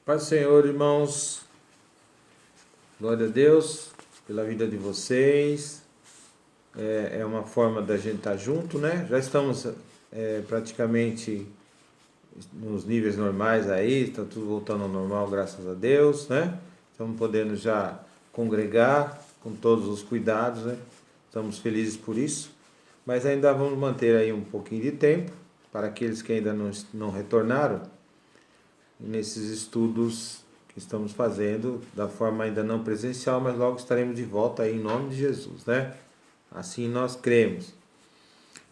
Paz do Senhor, irmãos. Glória a Deus pela vida de vocês. É uma forma da gente estar junto, né? Já estamos praticamente nos níveis normais aí, está tudo voltando ao normal, graças a Deus, né? Estamos podendo já congregar com todos os cuidados, né? Estamos felizes por isso, mas ainda vamos manter aí um pouquinho de tempo para aqueles que ainda não retornaram nesses estudos que estamos fazendo da forma ainda não presencial, mas logo estaremos de volta aí em nome de Jesus, né? Assim nós cremos.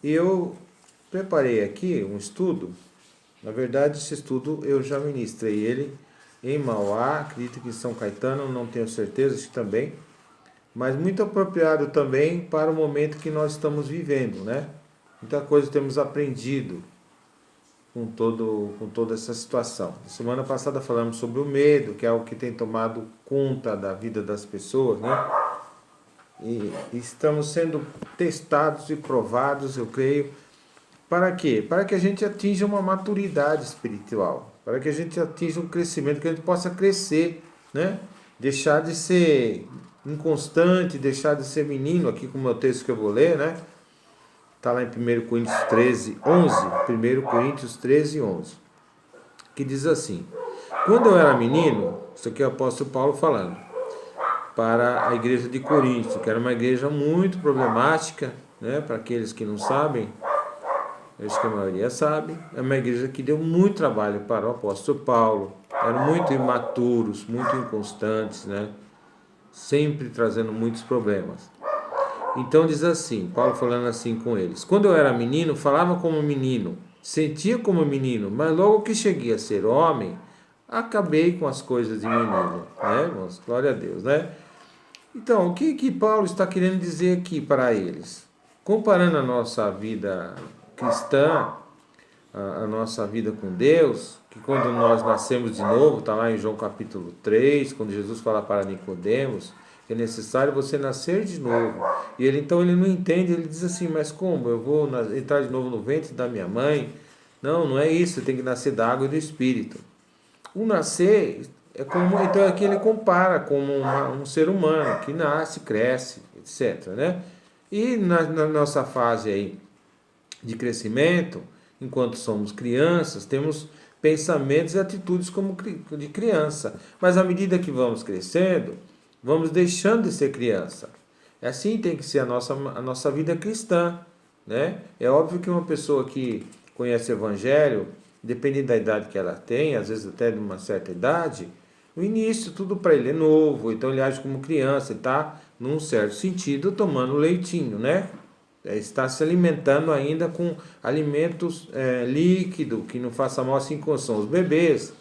E eu preparei aqui um estudo. Na verdade, esse estudo eu já ministrei ele em Mauá, acredito que em São Caetano, não tenho certeza, acho que também, mas muito apropriado também para o momento que nós estamos vivendo, né? Muita coisa temos aprendido com toda essa situação. Semana passada falamos sobre o medo, que é algo que tem tomado conta da vida das pessoas, né? E estamos sendo testados e provados, eu creio. Para quê? Para que a gente atinja uma maturidade espiritual, para que a gente atinja um crescimento, que a gente possa crescer, né? Deixar de ser inconstante, deixar de ser menino, aqui com o meu texto que eu vou ler, né? Está lá em 1 Coríntios 13, 11. 1 Coríntios 13, 11. Que diz assim: quando eu era menino, isso aqui é o apóstolo Paulo falando, para a igreja de Corinto, que era uma igreja muito problemática, né? Para aqueles que não sabem, acho que a maioria sabe, é uma igreja que deu muito trabalho para o apóstolo Paulo. Eram muito imaturos, muito inconstantes, né? Sempre trazendo muitos problemas. Então diz assim, Paulo falando assim com eles: quando eu era menino, falava como menino, sentia como menino, mas logo que cheguei a ser homem, acabei com as coisas de menino, né, irmãos? Glória a Deus, né? Então, o que Paulo está querendo dizer aqui para eles? Comparando a nossa vida cristã, a nossa vida com Deus, que quando nós nascemos de novo, está lá em João capítulo 3, quando Jesus fala para Nicodemos, é necessário você nascer de novo. E ele então ele não entende, ele diz assim: mas como? Eu vou entrar de novo no ventre da minha mãe? Não, não é isso, tem que nascer da água e do Espírito. O nascer é como, então aqui ele compara como um ser humano que nasce, cresce, etc, né? E na nossa fase aí de crescimento, enquanto somos crianças, temos pensamentos e atitudes como de criança. Mas à medida que vamos crescendo, vamos deixando de ser criança. Assim tem que ser a nossa vida cristã, né? É óbvio que uma pessoa que conhece o Evangelho, dependendo da idade que ela tem, às vezes até de uma certa idade, no início tudo para ele é novo, então ele age como criança, está, num certo sentido, tomando leitinho, né? Está se alimentando ainda com alimentos líquidos, que não faça mal, assim como são os bebês.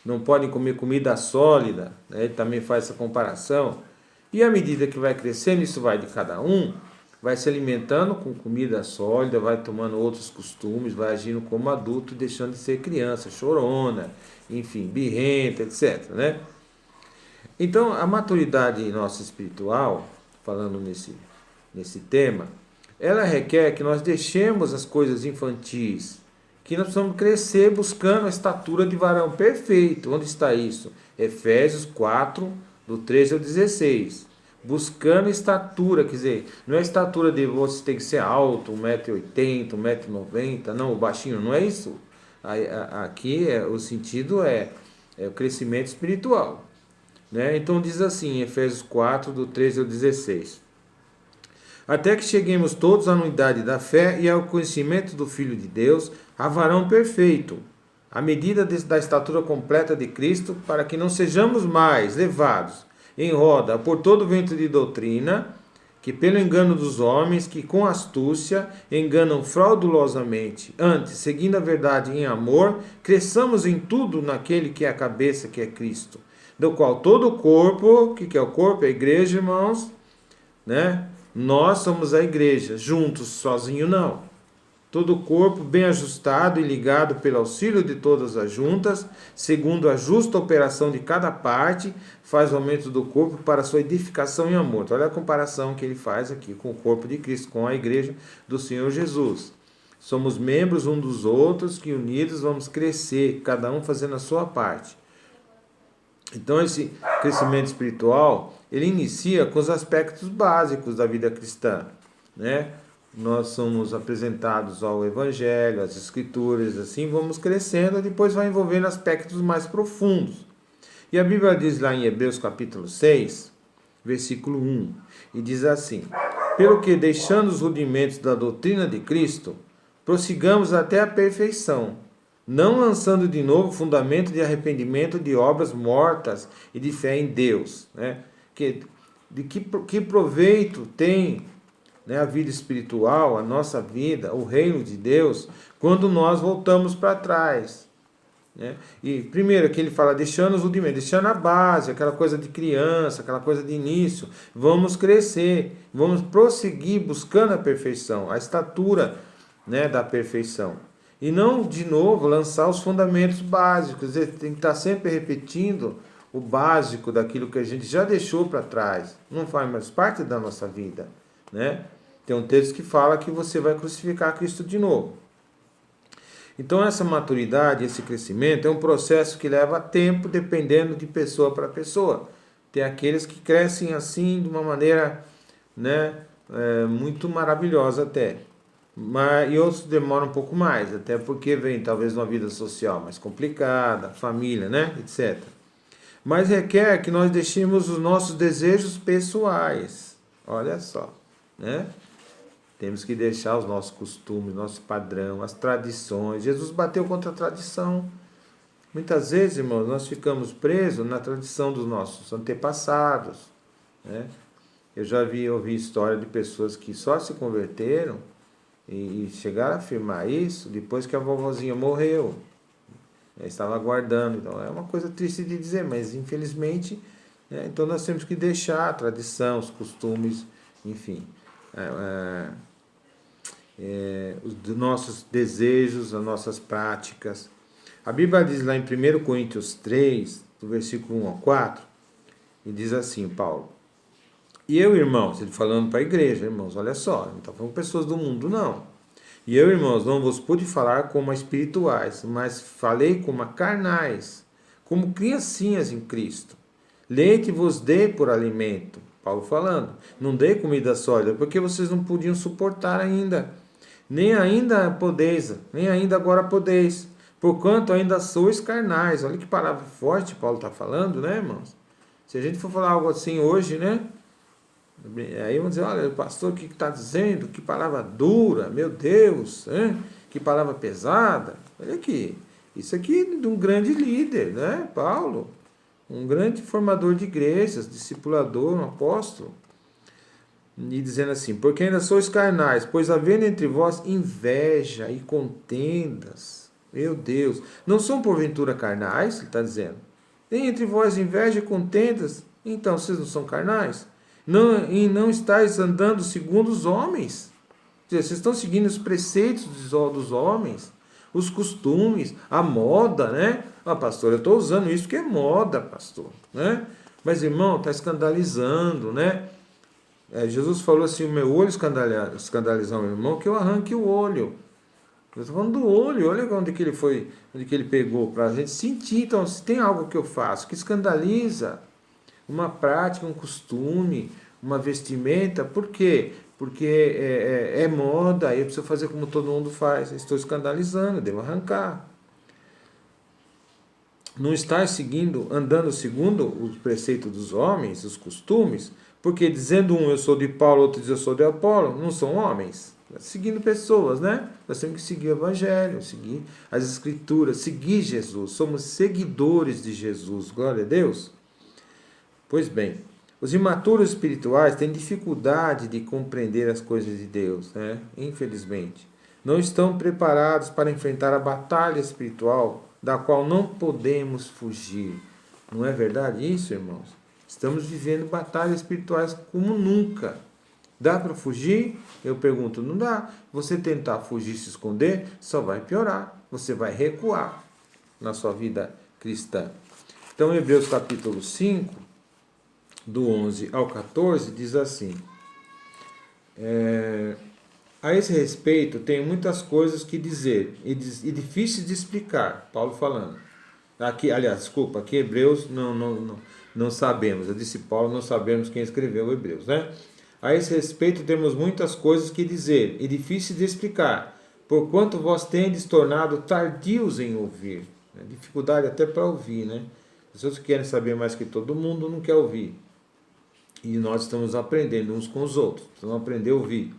Não podem comer comida sólida, né? Ele também faz essa comparação. E à medida que vai crescendo, isso vai de cada um, vai se alimentando com comida sólida, vai tomando outros costumes, vai agindo como adulto, deixando de ser criança, chorona, enfim, birrenta, etc, né? Então, a maturidade nossa espiritual, falando nesse tema, ela requer que nós deixemos as coisas infantis, que nós precisamos crescer buscando a estatura de varão perfeito. Onde está isso? Efésios 4, do 13 ao 16. Buscando estatura, quer dizer, não é a estatura de você ter que ser alto, 1,80 m, 1,90 m, não, o baixinho, não é isso. Aqui o sentido é o crescimento espiritual, né? Então diz assim, Efésios 4, do 13 ao 16. Até que cheguemos todos à unidade da fé e ao conhecimento do Filho de Deus, a varão perfeito, à medida da estatura completa de Cristo, para que não sejamos mais levados em roda por todo vento de doutrina, que pelo engano dos homens, que com astúcia enganam fraudulosamente, antes, seguindo a verdade em amor, cresçamos em tudo naquele que é a cabeça, que é Cristo, do qual todo o corpo, que é o corpo? É a igreja, irmãos, né? Nós somos a igreja, juntos, sozinho não. Todo o corpo bem ajustado e ligado pelo auxílio de todas as juntas, segundo a justa operação de cada parte, faz o aumento do corpo para sua edificação em amor. Então, olha a comparação que ele faz aqui com o corpo de Cristo, com a igreja do Senhor Jesus. Somos membros um dos outros que unidos vamos crescer, cada um fazendo a sua parte. Então esse crescimento espiritual, ele inicia com os aspectos básicos da vida cristã, né? Nós somos apresentados ao Evangelho, às Escrituras, assim vamos crescendo, e depois vai envolvendo aspectos mais profundos. E a Bíblia diz lá em Hebreus capítulo 6, versículo 1, e diz assim: pelo que, deixando os rudimentos da doutrina de Cristo, prossigamos até a perfeição, não lançando de novo fundamento de arrependimento de obras mortas e de fé em Deus. Né? Que proveito tem, né, a vida espiritual, a nossa vida, o reino de Deus, quando nós voltamos para trás? Né? E primeiro que ele fala, deixando os rudimentos, deixando a base, aquela coisa de criança, aquela coisa de início, vamos crescer, vamos prosseguir buscando a perfeição, a estatura, né, da perfeição. E não, de novo, lançar os fundamentos básicos. Ele tem que estar sempre repetindo o básico daquilo que a gente já deixou para trás. Não faz mais parte da nossa vida. Né? Tem um texto que fala que você vai crucificar Cristo de novo. Então essa maturidade, esse crescimento é um processo que leva tempo, dependendo de pessoa para pessoa. Tem aqueles que crescem assim de uma maneira, né, muito maravilhosa até. E outros demoram um pouco mais, até porque vem talvez uma vida social mais complicada, família, né, etc. Mas requer que nós deixemos os nossos desejos pessoais. Olha só, né? Temos que deixar os nossos costumes, nosso padrão, as tradições. Jesus bateu contra a tradição. Muitas vezes, irmãos, nós ficamos presos na tradição dos nossos antepassados. Né? Eu já ouvi história de pessoas que só se converteram e chegaram a afirmar isso depois que a vovozinha morreu. Estava aguardando. Então, é uma coisa triste de dizer, mas infelizmente, né, então nós temos que deixar a tradição, os costumes, enfim. Os nossos desejos, as nossas práticas. A Bíblia diz lá em 1 Coríntios 3, do versículo 1 ao 4, e diz assim, Paulo: e eu, irmãos, ele falando para a igreja, irmãos, olha só, não está falando com pessoas do mundo, não. E eu, irmãos, não vos pude falar como a espirituais, mas falei como a carnais, como criancinhas em Cristo. Leite vos dei por alimento, Paulo falando, não dei comida sólida, porque vocês não podiam suportar ainda. Nem ainda podeis, nem ainda agora podeis, porquanto ainda sois carnais. Olha que palavra forte Paulo está falando, né, irmãos? Se a gente for falar algo assim hoje, né? Aí vamos dizer, olha, pastor, o que está dizendo? Que palavra dura, meu Deus, hein? Que palavra pesada. Olha aqui, isso aqui é de um grande líder, né, Paulo? Um grande formador de igrejas, discipulador, um apóstolo. E dizendo assim, porque ainda sois carnais, pois havendo entre vós inveja e contendas. Meu Deus, não são porventura carnais? Ele está dizendo. Tem entre vós inveja e contendas, então vocês não são carnais? E não estáis andando segundo os homens. Quer dizer, vocês estão seguindo os preceitos dos homens, os costumes, a moda, né? Ah, pastor, eu estou usando isso porque é moda, pastor, né? Mas, irmão, está escandalizando, né? Jesus falou assim, o meu olho escandalizar o meu irmão, que eu arranque o olho. Eu estou falando do olho, olha onde que ele foi, onde que ele pegou, para a gente sentir. Então, se tem algo que eu faço que escandaliza, uma prática, um costume, uma vestimenta, por quê? Porque é moda, eu preciso fazer como todo mundo faz. Eu estou escandalizando, eu devo arrancar. Não estar andando segundo os preceitos dos homens, os costumes, porque dizendo um eu sou de Paulo, outro diz eu sou de Apolo, não são homens. Seguindo pessoas, né? Nós temos que seguir o Evangelho, seguir as Escrituras, seguir Jesus. Somos seguidores de Jesus, glória a Deus. Pois bem, os imaturos espirituais têm dificuldade de compreender as coisas de Deus, né? Infelizmente. Não estão preparados para enfrentar a batalha espiritual da qual não podemos fugir. Não é verdade isso, irmãos? Estamos vivendo batalhas espirituais como nunca. Dá para fugir? Eu pergunto, não dá. Você tentar fugir, se esconder, só vai piorar. Você vai recuar na sua vida cristã. Então, Hebreus capítulo 5, do 11 ao 14, diz assim: a esse respeito, tenho muitas coisas que dizer e difíceis de explicar, Paulo falando. Aqui, aliás, desculpa, aqui Hebreus não sabemos. Eu disse Paulo, não sabemos quem escreveu Hebreus, né? A esse respeito temos muitas coisas que dizer, e difíceis de explicar, porquanto vós tendes tornado tardios em ouvir. Dificuldade até para ouvir, né? As pessoas que querem saber mais que todo mundo não quer ouvir. E nós estamos aprendendo uns com os outros, precisamos aprender a ouvir.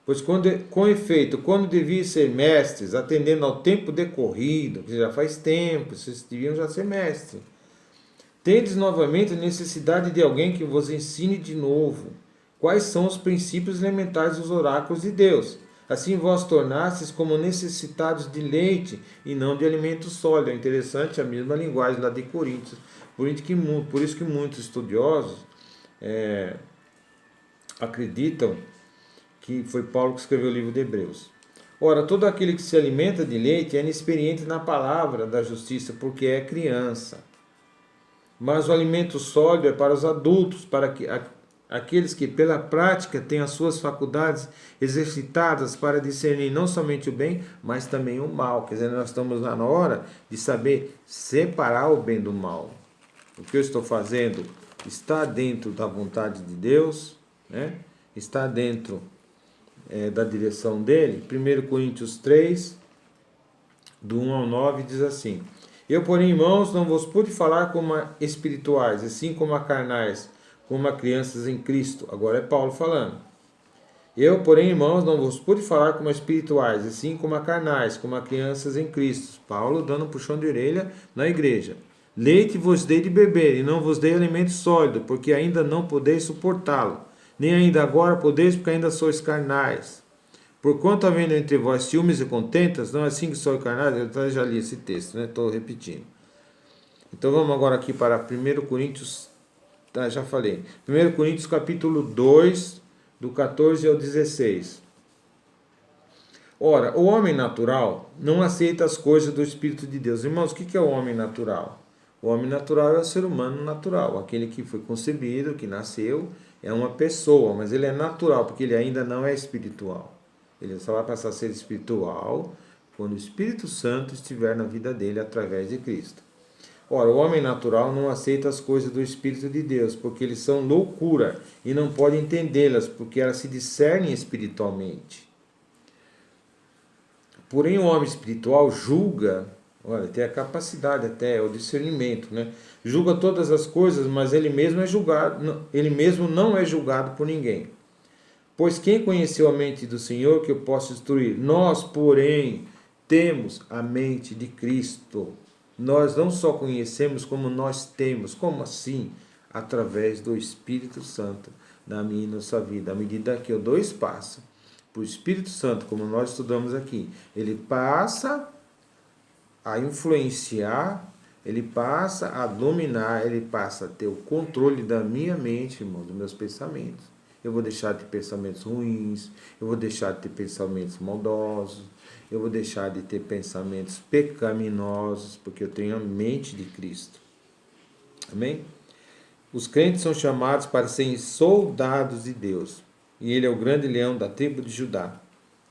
Pois com efeito, quando deviam ser mestres, atendendo ao tempo decorrido, que já faz tempo, vocês deviam já ser mestres. Tendes novamente a necessidade de alguém que vos ensine de novo quais são os princípios elementares dos oráculos de Deus. Assim vós tornastes como necessitados de leite e não de alimento sólido. É interessante a mesma linguagem lá de Coríntios. Por isso que muitos estudiosos acreditam que foi Paulo que escreveu o livro de Hebreus. Ora, todo aquele que se alimenta de leite é inexperiente na palavra da justiça, porque é criança. Mas o alimento sólido é para os adultos, para que aqueles que pela prática têm as suas faculdades exercitadas para discernir não somente o bem, mas também o mal. Quer dizer, nós estamos lá na hora de saber separar o bem do mal. O que eu estou fazendo está dentro da vontade de Deus, né? Está dentro da direção dele. 1 Coríntios 3, do 1 ao 9, diz assim: Eu, porém, irmãos, não vos pude falar como a espirituais, assim como a carnais, como a crianças em Cristo. Agora é Paulo falando. Eu, porém, irmãos, não vos pude falar como a espirituais, assim como a carnais, como a crianças em Cristo. Paulo dando um puxão de orelha na igreja. Leite vos dei de beber, e não vos dei alimento sólido, porque ainda não podeis suportá-lo. Nem ainda agora podeis, porque ainda sois carnais. Porquanto havendo entre vós ciúmes e contentas, não é assim que sois carnais? Eu já li esse texto, né? Estou repetindo. Então vamos agora aqui para 1 Coríntios, já falei. 1 Coríntios capítulo 2, do 14 ao 16. Ora, o homem natural não aceita as coisas do Espírito de Deus. Irmãos, o que é o homem natural? O homem natural é o ser humano natural, aquele que foi concebido, que nasceu, é uma pessoa, mas ele é natural, porque ele ainda não é espiritual. Ele só vai passar a ser espiritual quando o Espírito Santo estiver na vida dele através de Cristo. Ora, o homem natural não aceita as coisas do Espírito de Deus, porque eles são loucura e não pode entendê-las, porque elas se discernem espiritualmente. Porém, o homem espiritual julga, olha, tem a capacidade até, o discernimento, né? Julga todas as coisas, mas ele mesmo é julgado, ele mesmo não é julgado por ninguém. Pois quem conheceu a mente do Senhor que eu posso instruir? Nós, porém, temos a mente de Cristo. Nós não só conhecemos, como nós temos. Como assim? Através do Espírito Santo na minha e na sua vida. À medida que eu dou espaço para o Espírito Santo, como nós estudamos aqui, ele passa a influenciar, ele passa a dominar, ele passa a ter o controle da minha mente, irmão, dos meus pensamentos. Eu vou deixar de ter pensamentos ruins, eu vou deixar de ter pensamentos maldosos, eu vou deixar de ter pensamentos pecaminosos, porque eu tenho a mente de Cristo. Amém? Os crentes são chamados para serem soldados de Deus, e ele é o grande leão da tribo de Judá.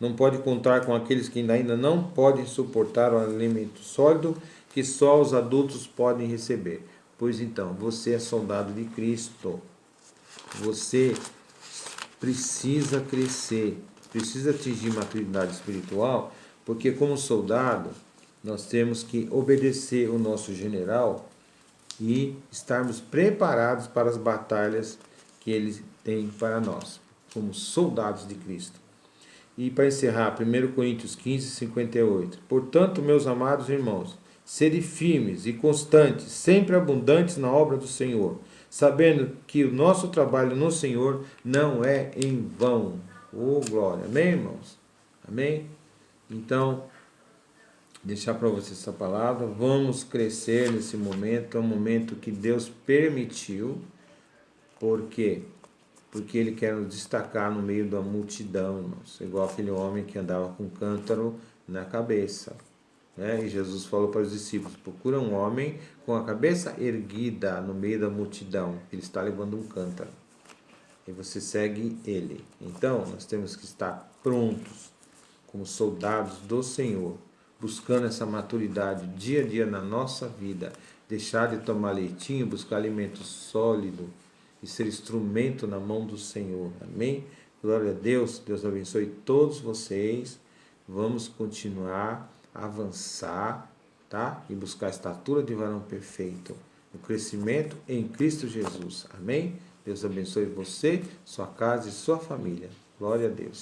Não pode contar com aqueles que ainda não podem suportar o alimento sólido que só os adultos podem receber. Pois então, você é soldado de Cristo. Você precisa crescer, precisa atingir maturidade espiritual, porque como soldado, nós temos que obedecer o nosso general e estarmos preparados para as batalhas que ele tem para nós, como soldados de Cristo. E para encerrar, 1 Coríntios 15, 58. Portanto, meus amados irmãos, sede firmes e constantes, sempre abundantes na obra do Senhor, sabendo que o nosso trabalho no Senhor não é em vão. Oh, glória. Amém, irmãos? Amém? Então, deixar para vocês essa palavra. Vamos crescer nesse momento. É um momento que Deus permitiu. Por quê? Porque Ele quer nos destacar no meio da multidão, irmãos. Igual aquele homem que andava com um cântaro na cabeça. E Jesus falou para os discípulos: procura um homem com a cabeça erguida no meio da multidão. Ele está levando um cântaro. E você segue ele. Então, nós temos que estar prontos, como soldados do Senhor, buscando essa maturidade dia a dia na nossa vida. Deixar de tomar leitinho, buscar alimento sólido e ser instrumento na mão do Senhor. Amém? Glória a Deus. Deus abençoe todos vocês. Vamos continuar a avançar, tá? E buscar a estatura de varão perfeito. O crescimento em Cristo Jesus. Amém? Deus abençoe você, sua casa e sua família. Glória a Deus.